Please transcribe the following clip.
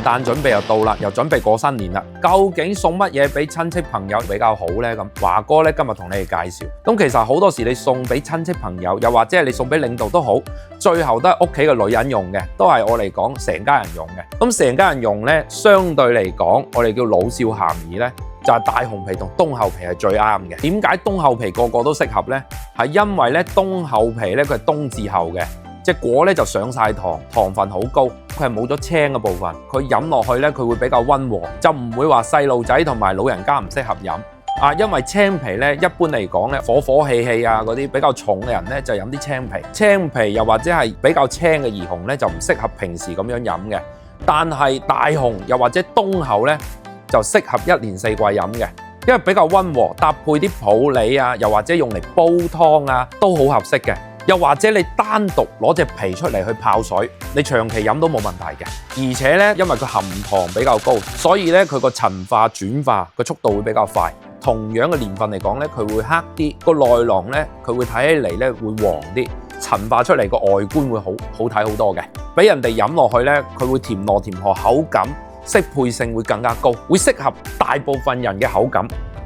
誕準備又到啦，又準備過新年啦，究竟送乜嘢俾親戚朋友比較好呢？咁華哥咧今日同你哋介紹。咁其實好多時你送俾親戚朋友，又或者係你送俾領導都好，最後都係屋企嘅女人用嘅，都係我嚟講成家人用嘅。咁成家人用咧，相對嚟講，我哋叫老少咸宜咧，就係大紅皮同冬厚皮係最啱嘅。點解冬厚皮個個都適合呢？係因為咧冬厚皮咧佢係冬字後嘅。隻果咧就上晒糖，糖分好高，佢係冇咗青嘅部分，佢飲落去咧佢會比較溫和，就唔會話細路仔同埋老人家唔適合飲啊。因為青皮咧一般嚟講咧火氣氣啊嗰啲比較重嘅人咧就飲啲青皮，青皮又或者係比較青嘅兒紅咧就唔適合平時咁樣飲嘅。但係大紅又或者冬厚咧就適合一年四季飲嘅，因為比較溫和，搭配啲普洱啊，又或者用嚟煲湯啊都好合適嘅。又或者你單獨攞隻皮出嚟去泡水，你長期飲都冇問題嘅。而且咧，因為佢含糖比較高，所以咧佢個陳化轉化嘅速度會比較快。同樣嘅年份嚟講咧，佢會黑啲，個內囊咧佢會睇起嚟咧會黃啲，陳化出嚟個外觀會好睇好多嘅。俾人哋飲落去咧，佢會甜糯甜糯，口感適配性會更加高，會適合大部分人嘅口感。